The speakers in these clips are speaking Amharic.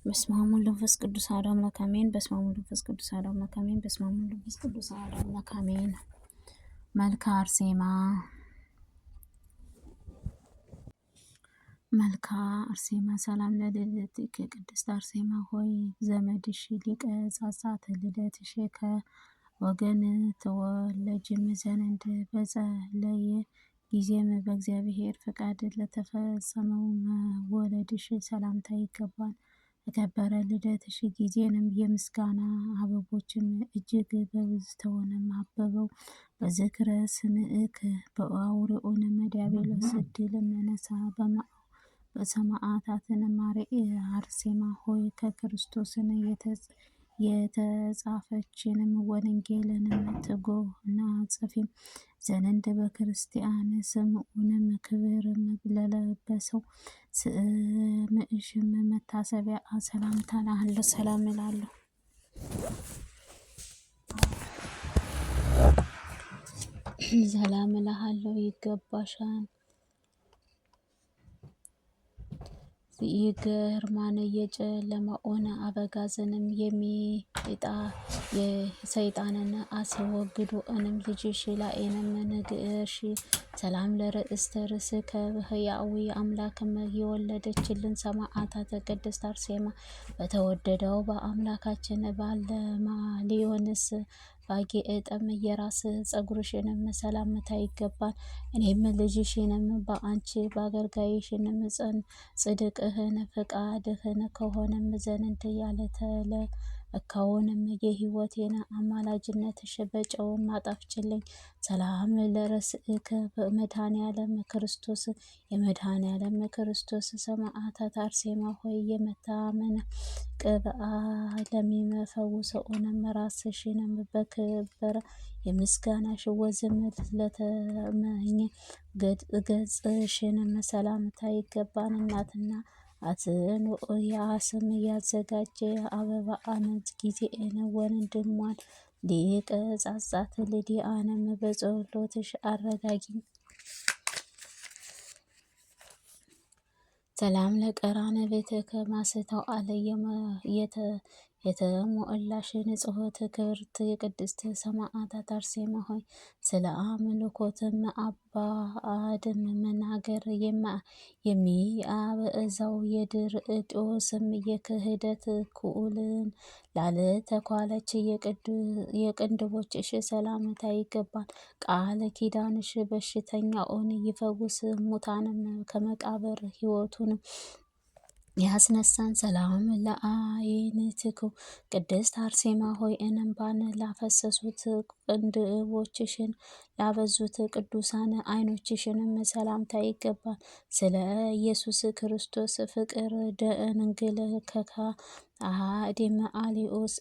በስመ አብ ወወልድ ወመንፈስ ቅዱስ አሐዱ አምላክ አሜን። በስመ አብ ወወልድ ወመንፈስ ቅዱስ አሐዱ አምላክ አሜን። በስመ አብ ወወልድ ወመንፈስ ቅዱስ አሐዱ አምላክ አሜን። መልክአ አርሴማ ሰላም ለልደትኪ ቅድስት አርሴማ ሆይ ዘመድሽ ሊቀ ጻጻት ልደትሽ ከወገን ተወለጅም ዘንድ በጸለየ ጊዜም በእግዚአብሔር ፈቃድ ለተፈጸመው መወለድሽ ሰላምታ ይገባል። ተከበረ ልደትሽ ጊዜንም የምስጋና አበቦችም እጅግ በብዝተውንም አበበው በዝክረ ስምዕክ በአውርኦን ዲያብሎስ ድልም ነሳ በሰማዕታትን አርሴማ ሆይ ከክርስቶስን የተጻፈችንም ወንጌልንም ትጎና ጽፊም ዘንድ በክርስቲያን ስምዑንም ክብርም ለለበሰው ስምዕሽም መታሰቢያ ሰላምታ እልሃለሁ። ሰላም እላለሁ። ሰላም እልሃለሁ ይገባሻል። ይገርማን የጨለማውን አበጋዝንም የሚጣ የሰይጣንን አስወግዶ እንም ልጅሽ ላኤንም ንግእሽ ሰላም ለርእስተ ርእስከ ሕያዊ አምላክም የወለደችልን ሰማዕታት ቅድስት አርሴማ በተወደደው በአምላካችን ባለማሊዮንስ ባጌጠም የራስ ጸጉርሽንም ሰላምታ ይገባል። እኔም ልጅሽንም በአንቺ በአገልጋይሽንም ጽድቅህን ፈቃድህን ከሆነም ዘንድ ያለተለካውንም የሕይወቴን አማላጅነትሽ በጨውም አጣፍጭልኝ። ሰላም ለርእስከ በመድኃኔዓለም ክርስቶስ የመድኃኔዓለም ክርስቶስ ሰማዕታት አርሴማ ሆይ የመታመን ቅብአ ለሚፈውሰውንም ራስሽንም በክብር የምስጋናሽ ወዝም ለተመኘ ገጽሽንም ሰላምታ ይገባን። እናትና አትኖያስም ያዘጋጀ አበባ አመት ጊዜ ወንድሟን ሊቀ ጻጻት ልድያንም በጸሎትሽ አረጋጊኝ። ሰላም ለቀራነ ቤትከ ማስተው አለ የተሞላሽ ንጽሕት ክብርት የቅድስት ሰማዕታት አርሴማ ሆይ ስለ አምልኮትም አባድም መናገር የሚያበዛው የድርጦስም የክህደት ኩልን ላልተኳለች የቅንድቦችሽ ሰላምታ ይገባል። ቃል ኪዳንሽ በሽተኛውን ይፈውስ ሙታንም ከመቃብር ሕይወቱንም ያስነሳን። ሰላም ለአይንትኩ ቅድስት አርሴማ ሆይ እንባን ላፈሰሱት ቅንድቦችሽን ላበዙት ቅዱሳን አይኖችሽንም ሰላምታ ይገባል። ስለ ኢየሱስ ክርስቶስ ፍቅር ድንግል ከሃዲም አሊዮስ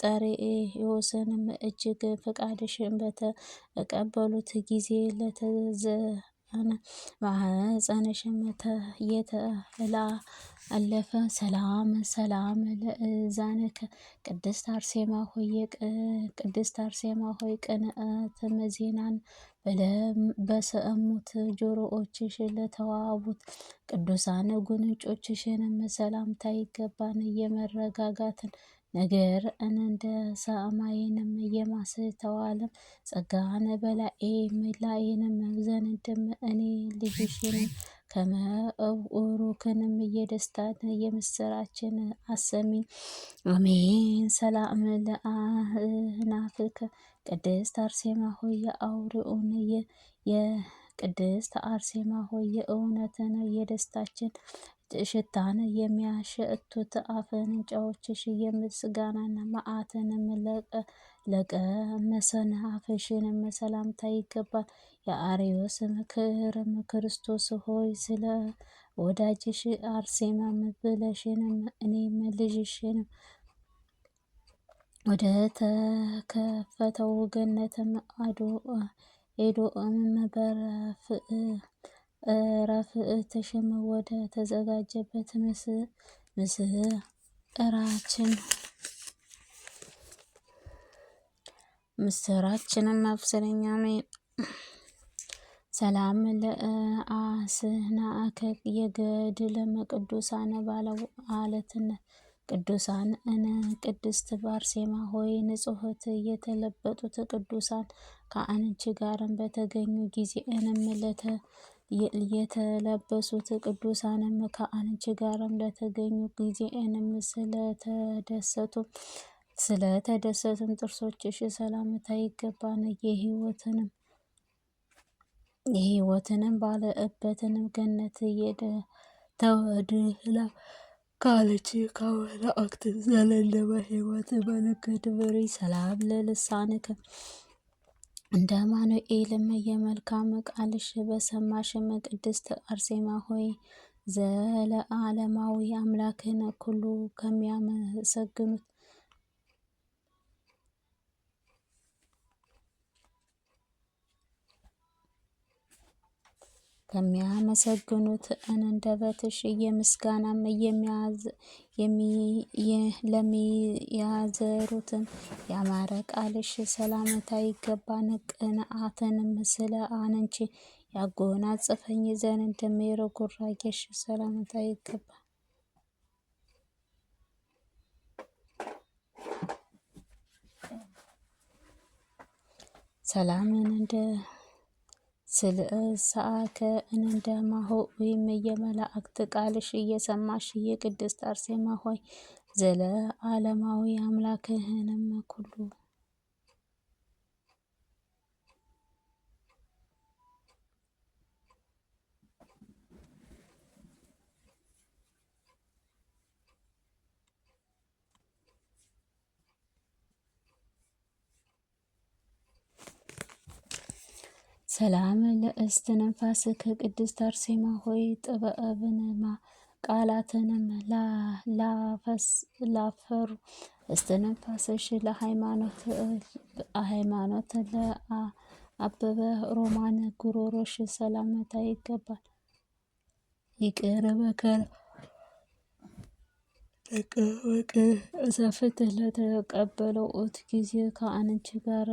ጠሬዮስንም እጅግ ፈቃድሽን በተቀበሉት ጊዜ ማኅፀንሽም የተላለፈ ሰላም ለእዛንከ ቅድስት አርሴማ ሆይ ቅንዕትም ዜናን በሰሙት ጆሮዎችሽ ለተዋቡት ቅዱሳን ጉንጮችሽንም ሰላምታ ይገባን። የመረጋጋትን ነገር እንደ ሰማይንም የማስተዋልም ጸጋን በላዬንም ዘንድም እኔ ልጅሽንም ከመብሩክንም የደስታን የምስራችን አሰሚኝ። አሜን። ሰላም ለአእናፍከ ቅድስት አርሴማ ሆይ የአውርኦን የቅድስት አርሴማ ሆይ የእውነትን የደስታችን ሽታን የሚያሸቱት አፍንጫዎችሽ የምስጋናን መዓትንም ለቀመሰን አፍሽንም ሰላምታ ይገባል። የአርዮስ ምክርም ክርስቶስ ሆይ ስለ ወዳጅሽ አርሴማም ብለሽንም እኔም ልጅሽንም ወደ ተከፈተው ገነትም ኤዶምም ረፍእትሽም ወደ ተዘጋጀበት ምስራችንም አብስረኛ ሰላም ለአስናከ የገድለም ቅዱሳን ባለዓለትነት ቅዱሳን እነ ቅድስት ባርሴማ ሆይ ንጹሕት የተለበጡት ቅዱሳን ከአንቺ ጋርም በተገኙ ጊዜ እንም የተለበሱት ቅዱሳንም ከአንቺ ጋርም ለተገኙ ጊዜ እንም ስለተደሰቱም ጥርሶችሽ ሰላምታ ይገባን። የሕይወትንም ባለእበትንም ገነት ተወድላ ካለች ከመላእክት ዘለለመ ሕይወት በነገድ ብሪ ሰላም ለልሳንከ እንደ አማኑኤልም የመልካም ቃልሽ በሰማሽም ቅድስት አርሴማ ሆይ ዘለዓለማዊ አምላክን ኩሉ ከሚያመሰግኑት አንደበትሽ የምስጋናም ለሚያዘሩትም ያማረ ቃልሽ ሰላምታ ይገባን። ቅንዓትንም ስለ አንቺ ያጎናጽፈኝ ዘንድ ርኅራኄሽ ሰላምታ ይገባል። ሰላምን እንደ ስልእሳከ እንደ ማሆ ወይም የመላእክት ቃልሽ እየሰማሽ የቅድስት አርሴማ ሆይ ዘለዓለማዊ አምላክህንም ኩሉ ሰላም ለእስትንፋስ ከቅድስት አርሴማ ሆይ ጥበብንማ ቃላትንም ላፈሩ እስትንፋስሽ ለሃይማኖት ለአበበ ሮማን ጉሮሮሽ ሰላምታ ይገባል። ይቅር በከር ዘፍት ለተቀበለው ጊዜ ከአንቺ ጋር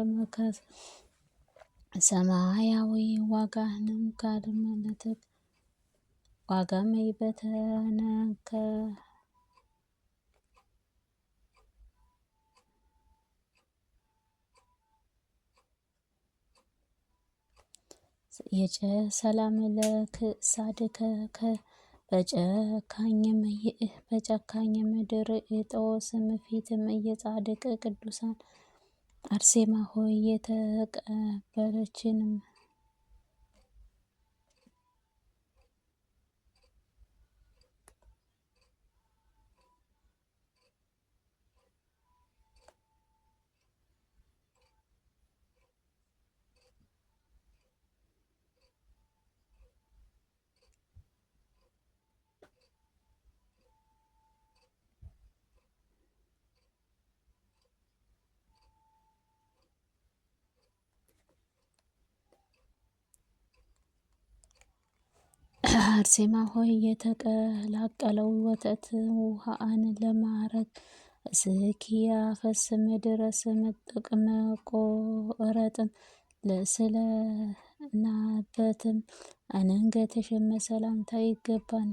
ሰማያዊ ዋጋንም ዋጋም በተነከ ሰላም ለክሳድከ በጨካኝ ምድር ጦስም ፊትም የጻድቅ ቅዱሳን አርሴማ ሆይ የተቀበለችንም አርሴማ ሆይ የተቀላቀለው ወተት ውሃን ለማረግ እስኪያፈስም ድረስ መጠቅም ቆረጥም ስለናበትም አንገትሽም ሰላምታ ይገባን።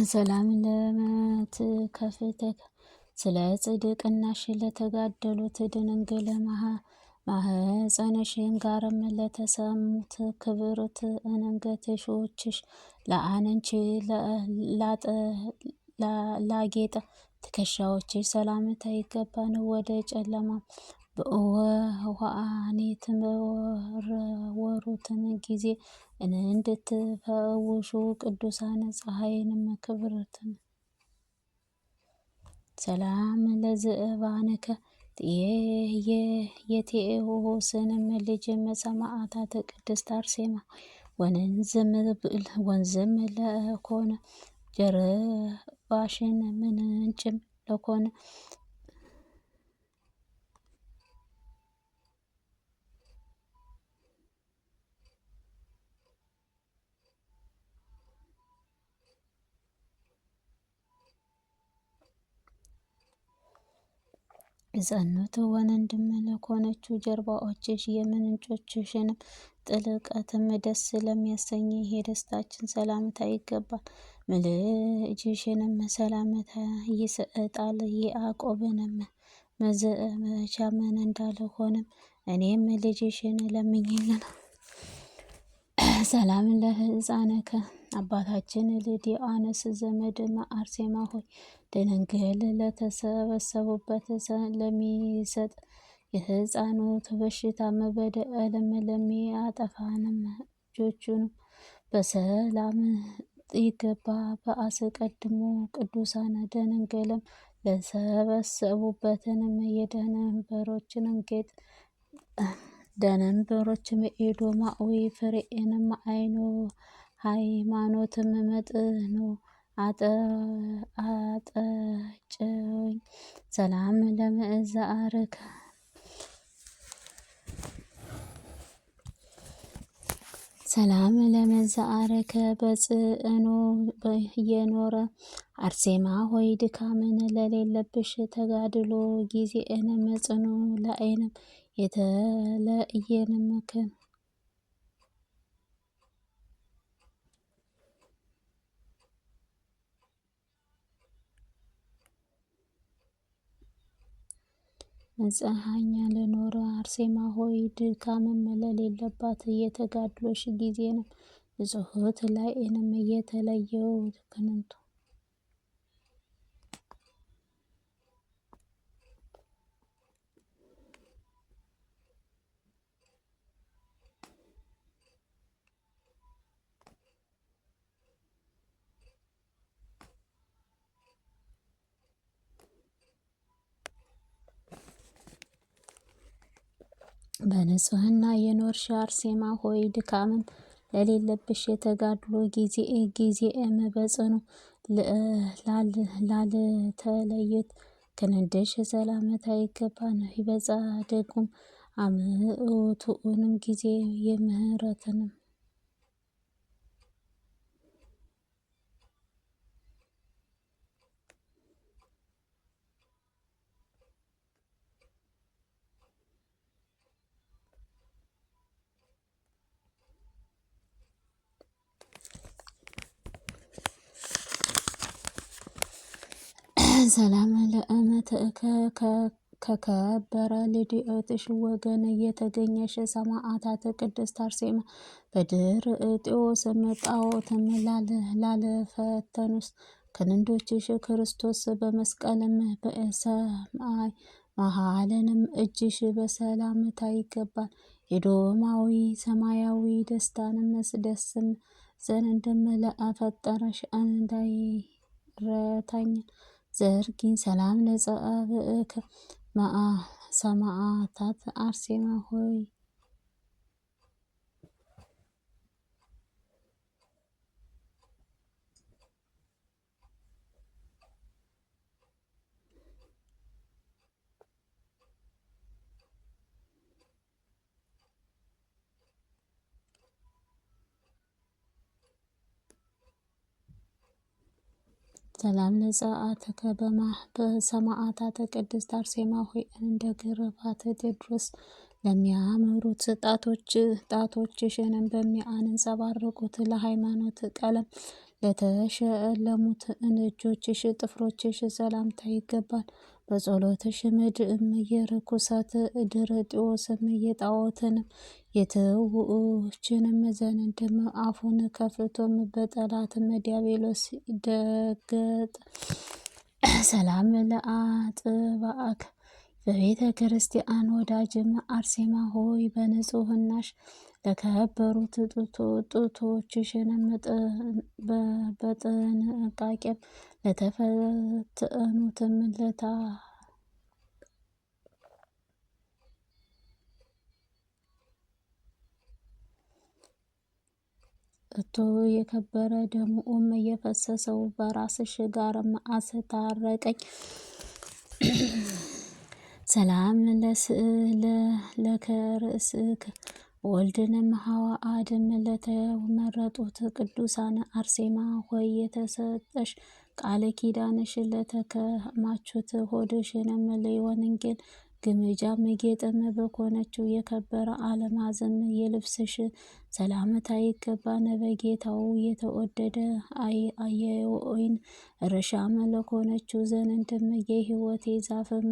ሰላም ለመትከፍተከ ስለ ጽድቅናሽ ለተጋደሉት ድንግል ማኅፀንሽን ጋርም ለተሰሙት ክብርት አንገትሾችሽ ለአንቺ ላጌጠ ትከሻዎችሽ ሰላምታ ይገባን። ወደ ጨለማ በወህኒ በወረወሩትን ጊዜ እንድትፈውሹ ቅዱሳን ፀሐይንም ክብርትን ሰላም ለዝእባንከ የቴዎስንም ልጅ ሰማዕታት ቅድስት አርሴማ ወንዝም ለኮነ ጀርባሽን ምንጭም ለኮነ ጸኑት ወንድም ለኮነችው ጀርባዎችሽ የምንጮችሽንም ጥልቀትም ደስ ለሚያሰኝ የደስታችን ሰላምታ ይገባል። ልጅሽንም ሰላምታ ይሰጣል። ያዕቆብንም መዘመቻምን እንዳልሆንም እኔም ልጅሽን ለምኝልን። ሰላም ለሕፃነከ አባታችን ልዲአኖስ ዘመድም አርሴማ ሆይ ደንግል ለተሰበሰቡበት ለሚሰጥ የሕፃኑት በሽታም በደልም ለሚያጠፋንም እጆቹንም በሰላም ይገባ። በአስቀድሞ ቅዱሳን ደንግልም ለሰበሰቡበትንም የደንበሮችንም ጌጥ ደንበሮችም ኤዶማዊ ፍሬንም አይኖ ሃይማኖትም መጥኖ አጠጨኝ። ሰላም ለመዛአርከ ሰላም ለመዛአርከ በጽዕኖ የኖረ አርሴማ ሆይ ድካምን ለሌለብሽ ተጋድሎ ጊዜንም ጽኑ ለአይንም የተለየንም መጽሐኛ ለኖረ አርሴማ ሆይ ድካምም ለሌለባት የተጋድሎሽ ጊዜንም ንጹሕት ላይንም የተለየው ክንንቱ በንጽህና የኖርሽ አርሴማ ሆይ ድካምም ለሌለብሽ የተጋድሎ ጊዜም በጽኑ ላልተለዩት ክንድሽ ሰላምታ ይገባን። በጻድቁም አምጡንም ጊዜ የምህረትንም ሰላም ለእመትእከ ከከበረ ልድኦትሽ ወገን የተገኘሽ ሰማዕታት ቅድስት አርሴማ በድርጥዮስም ጣዖትም ላለፈተኑስ ክንዶችሽ ክርስቶስ በመስቀልም በሰማይ መሃልንም እጅሽ በሰላምታ ይገባል። ኤዶማዊ ሰማያዊ ደስታንም ደስም ዘንድም ለፈጠረሽ እንዳይረታኝ ዘርጊን። ሰላም ለጸአብእከ ሰማዕታት አርሴማ ሆይ ሰላም ለጸአተከ በሰማዕታት ቅድስት አርሴማ ሆይ እንደ ግርፋት ቴዎድሮስ ለሚያምሩት ጣቶችሽንም በሚያንጸባርቁት ለሃይማኖት ቀለም ለተሸለሙት እጆችሽ ጥፍሮችሽ ሰላምታ ይገባል። በጸሎትሽ ምድእም የርኩሰት ድርጥዮስም የጣዖትንም የትውችንም ዘንድም አፉን ከፍቶም በጠላትም ዲያብሎስ ደገጥ። ሰላም ለአጥባአክ በቤተ ክርስቲያን ወዳጅም አርሴማ ሆይ በንጽህናሽ ለከበሩት ጡቶችሽንም በጥንቃቄም ለተፈተኑትም ጠጥቶ የከበረ ደሙም የፈሰሰው በራስሽ ጋርም አስታረቀኝ። ሰላም ለከርእስክ ወልድንም ሐዋአድም ለተመረጡት ቅዱሳን አርሴማ ሆይ የተሰጠሽ ቃል ኪዳንሽ ለተከማቹት ሆድሽንም ለወንጌል ግምጃም ጌጥም በኮነችው የከበረ አልማዝም የልብስሽ ሰላምታ ይገባን። በጌታው የተወደደ የወይን እርሻም ለኮነችው ዘንድም የሕይወቴ ዛፍም